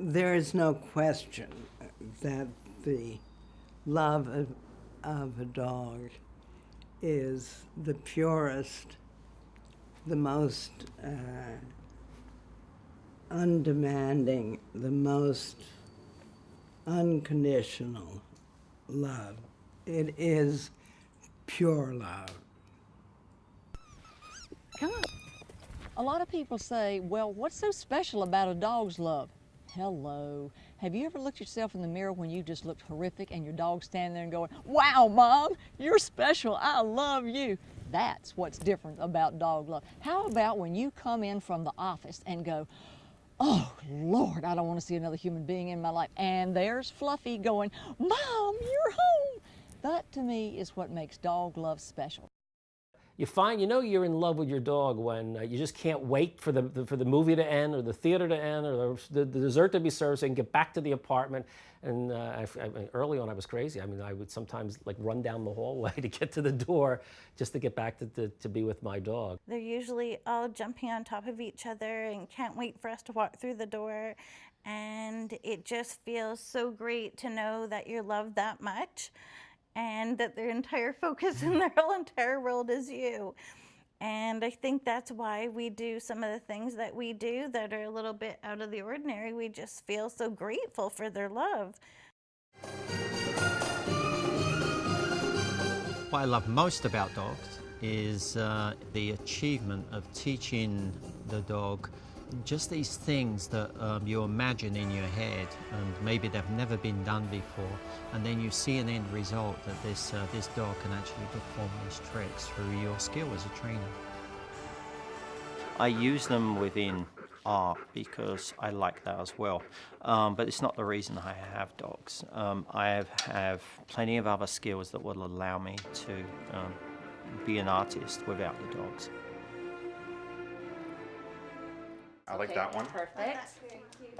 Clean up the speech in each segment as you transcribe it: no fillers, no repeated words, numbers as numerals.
There is no question that the love of a dog is the purest, the most undemanding, the most unconditional love. It is pure love. Come on. A lot of people say, well, what's so special about a dog's love? Hello. Have you ever looked yourself in the mirror when you just looked horrific and your dog's standing there and going, wow, Mom, you're special. I love you. That's what's different about dog love. How about when you come in from the office and go, oh, Lord, I don't want to see another human being in my life. And there's Fluffy going, Mom, you're home. That, to me, is what makes dog love special. You find, you know, you're in love with your dog when you just can't wait for the movie to end or the theater to end or the dessert to be served so you can get back to the apartment. And early on I was crazy. I mean, I would sometimes like run down the hallway to get to the door just to get back to be with my dog. They're usually all jumping on top of each other and can't wait for us to walk through the door. And it just feels so great to know that you're loved that much, and that their entire focus in their whole entire world is you. And I think that's why we do some of the things that we do that are a little bit out of the ordinary. We just feel so grateful for their love. What I love most about dogs is the achievement of teaching the dog just these things that you imagine in your head and maybe they've never been done before, and then you see an end result that this dog can actually perform these tricks through your skill as a trainer. I use them within art because I like that as well, but it's not the reason I have dogs. I have plenty of other skills that will allow me to be an artist without the dogs. I like that one. Perfect.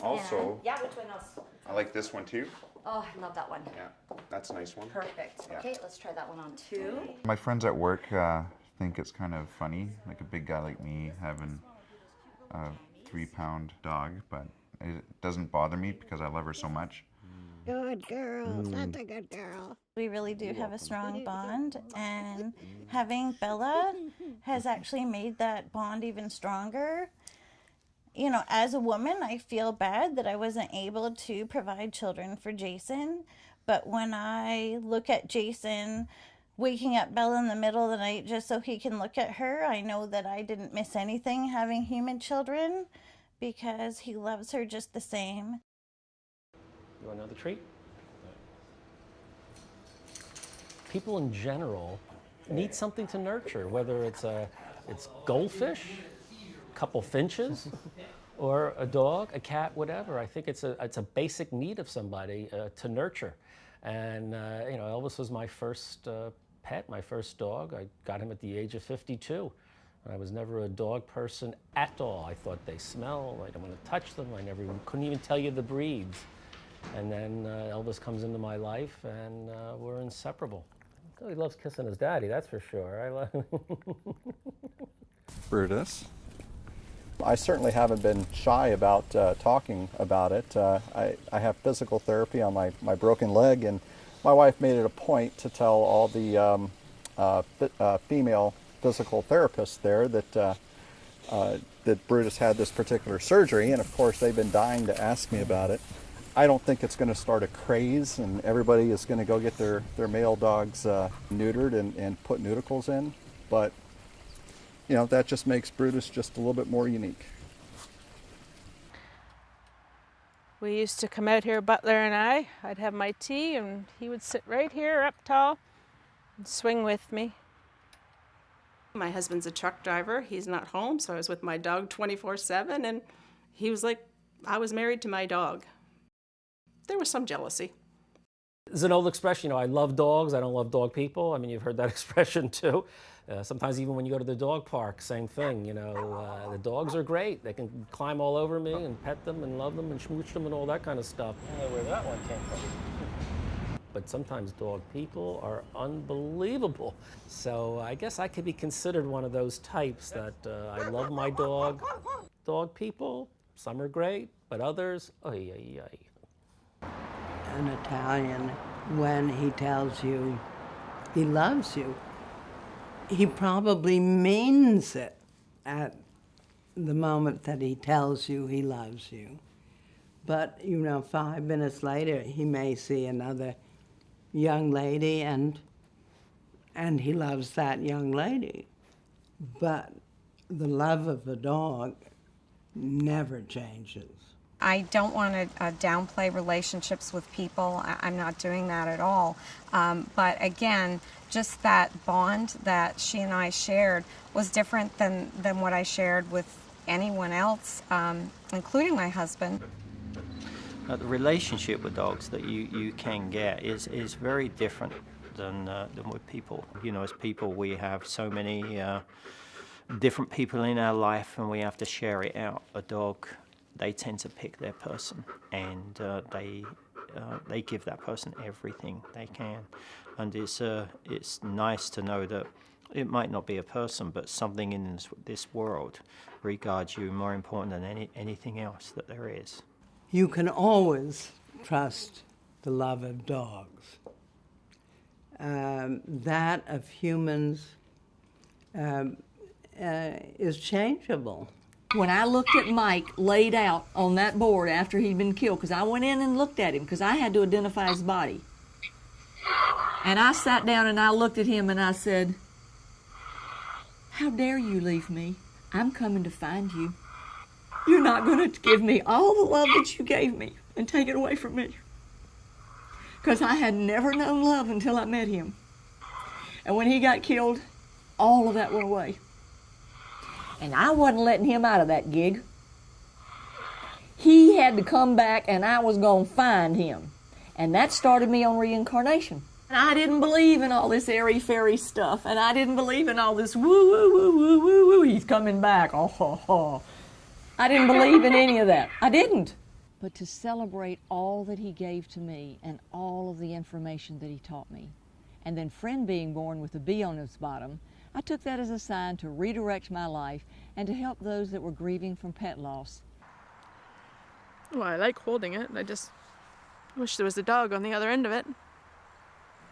Also, Yeah, which one else? I like this one too. Oh, I love that one. Yeah, that's a nice one. Perfect. Yeah. Okay, let's try that one on too. My friends at work think it's kind of funny, like a big guy like me having a 3-pound dog, but it doesn't bother me because I love her so much. Good girl, that's a good girl. We really do have a strong bond, and having Bella has actually made that bond even stronger. You know, as a woman, I feel bad that I wasn't able to provide children for Jason, but when I look at Jason waking up Bella in the middle of the night just so he can look at her, I know that I didn't miss anything having human children because he loves her just the same. You want another treat? People in general need something to nurture, whether it's goldfish, a couple finches, or a dog, a cat, whatever. I think it's a basic need of somebody to nurture. And you know, Elvis was my first pet, my first dog. I got him at the age of 52. I was never a dog person at all. I thought they smell, I don't want to touch them, couldn't even tell you the breeds. And then Elvis comes into my life and we're inseparable. Oh, he loves kissing his daddy, that's for sure. I love Brutus. I certainly haven't been shy about talking about it. I have physical therapy on my broken leg, and my wife made it a point to tell all the female physical therapists there that Brutus had this particular surgery, and of course they've been dying to ask me about it. I don't think it's going to start a craze and everybody is going to go get their male dogs neutered and put nudicles in, but you know, that just makes Brutus just a little bit more unique. We used to come out here, Butler and I'd have my tea and he would sit right here up tall and swing with me. My husband's a truck driver. He's not home, so I was with my dog 24/7, and he was like, I was married to my dog. There was some jealousy. There's an old expression, you know, I love dogs, I don't love dog people. I mean, you've heard that expression too. Sometimes even when you go to the dog park, same thing, you know, the dogs are great. They can climb all over me and pet them and love them and smooch them and all that kind of stuff. I don't know where that one came from. But sometimes dog people are unbelievable. So I guess I could be considered one of those types that I love my dog people, Some are great, but others, oy, oy, oy. An Italian, when he tells you he loves you, he probably means it at the moment that he tells you he loves you. But, 5 minutes later, he may see another young lady and he loves that young lady. But the love of the dog never changes. I don't want to downplay relationships with people. I'm not doing that at all. But again, just that bond that she and I shared was different than what I shared with anyone else, including my husband. The relationship with dogs that you can get is very different than with people. As people, we have so many different people in our life, and we have to share it out. A dog, they tend to pick their person, and they give that person everything they can. And it's nice to know that it might not be a person, but something in this world regards you more important than anything else that there is. You can always trust the love of dogs. That of humans is changeable. When I looked at Mike laid out on that board after he'd been killed, because I went in and looked at him because I had to identify his body. And I sat down and I looked at him and I said, "How dare you leave me? I'm coming to find you. You're not going to give me all the love that you gave me and take it away from me." Because I had never known love until I met him. And when he got killed, all of that went away. And I wasn't letting him out of that gig. He had to come back and I was going to find him. And that started me on reincarnation. And I didn't believe in all this airy-fairy stuff. And I didn't believe in all this woo-woo-woo-woo-woo-woo, he's coming back. Oh, ho, ho. I didn't believe in any of that. I didn't. But to celebrate all that he gave to me and all of the information that he taught me, and then Friend being born with a B on his bottom, I took that as a sign to redirect my life and to help those that were grieving from pet loss. Well, I like holding it. I just wish there was a dog on the other end of it.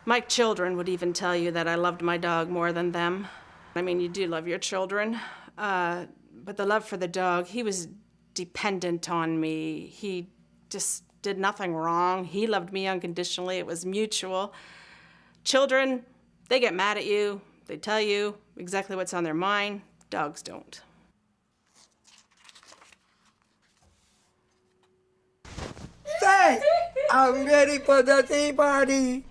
My children would even tell you that I loved my dog more than them. I mean, you do love your children, but the love for the dog, he was dependent on me. He just did nothing wrong. He loved me unconditionally. It was mutual. Children, they get mad at you. They tell you exactly what's on their mind. Dogs don't. Say, I'm ready for the tea party.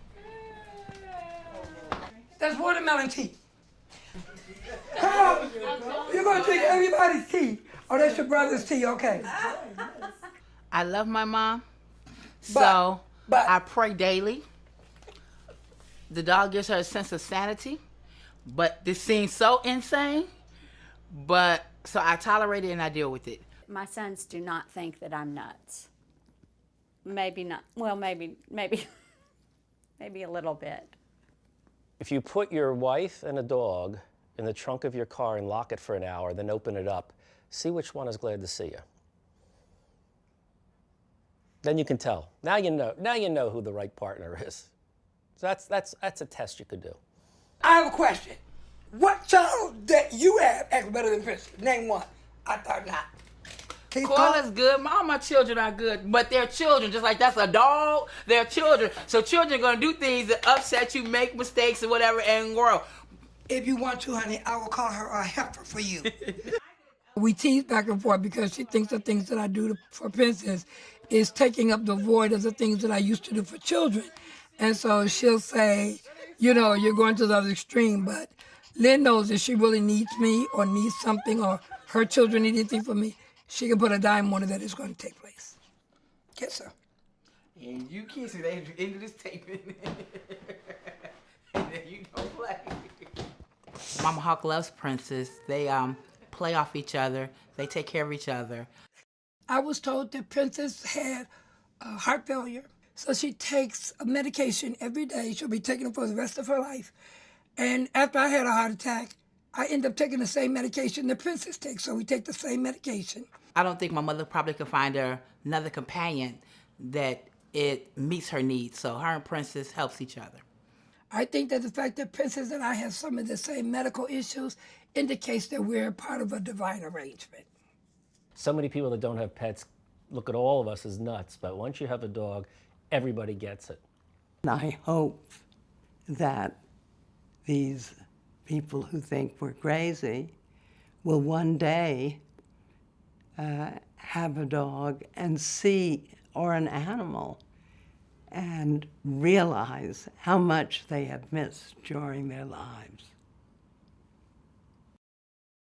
That's watermelon tea. Come on, you're gonna drink everybody's tea. Oh, that's your brother's tea, okay. I love my mom, so I pray daily. The dog gives her a sense of sanity, but this seems so insane, but so I tolerate it and I deal with it. My sons do not think that I'm nuts. Maybe not. Well, maybe a little bit. If you put your wife and a dog in the trunk of your car and lock it for an hour, then open it up, see which one is glad to see you. Then you can tell. Now you know who the right partner is. So that's a test you could do. I have a question. What child that you have acts better than Princess? Name one. I thought not. Corla's good. All my children are good, but they're children. Just like that's a dog, they're children. So children are gonna do things that upset you, make mistakes or whatever, and grow. If you want to, honey, I will call her a heifer for you. We tease back and forth because she thinks the things that I do for Princess is taking up the void of the things that I used to do for children. And so she'll say, you know, you're going to the other extreme, but Lynn knows if she really needs me or needs something or her children need anything from me, she can put a dime on it that it's going to take place. Kiss her. And you kiss her, they into this taping. And then you don't play. Mama Hawk loves Princess. They play off each other. They take care of each other. I was told that Princess had heart failure, so she takes a medication every day. She'll be taking it for the rest of her life. And after I had a heart attack, I end up taking the same medication the Princess takes, so we take the same medication. I don't think my mother probably could find her another companion that it meets her needs. So her and Princess helps each other. I think that the fact that Princess and I have some of the same medical issues indicates that we're part of a divine arrangement. So many people that don't have pets look at all of us as nuts, but once you have a dog, everybody gets it. I hope that these people who think we're crazy will one day have a dog and see, or an animal, and realize how much they have missed during their lives.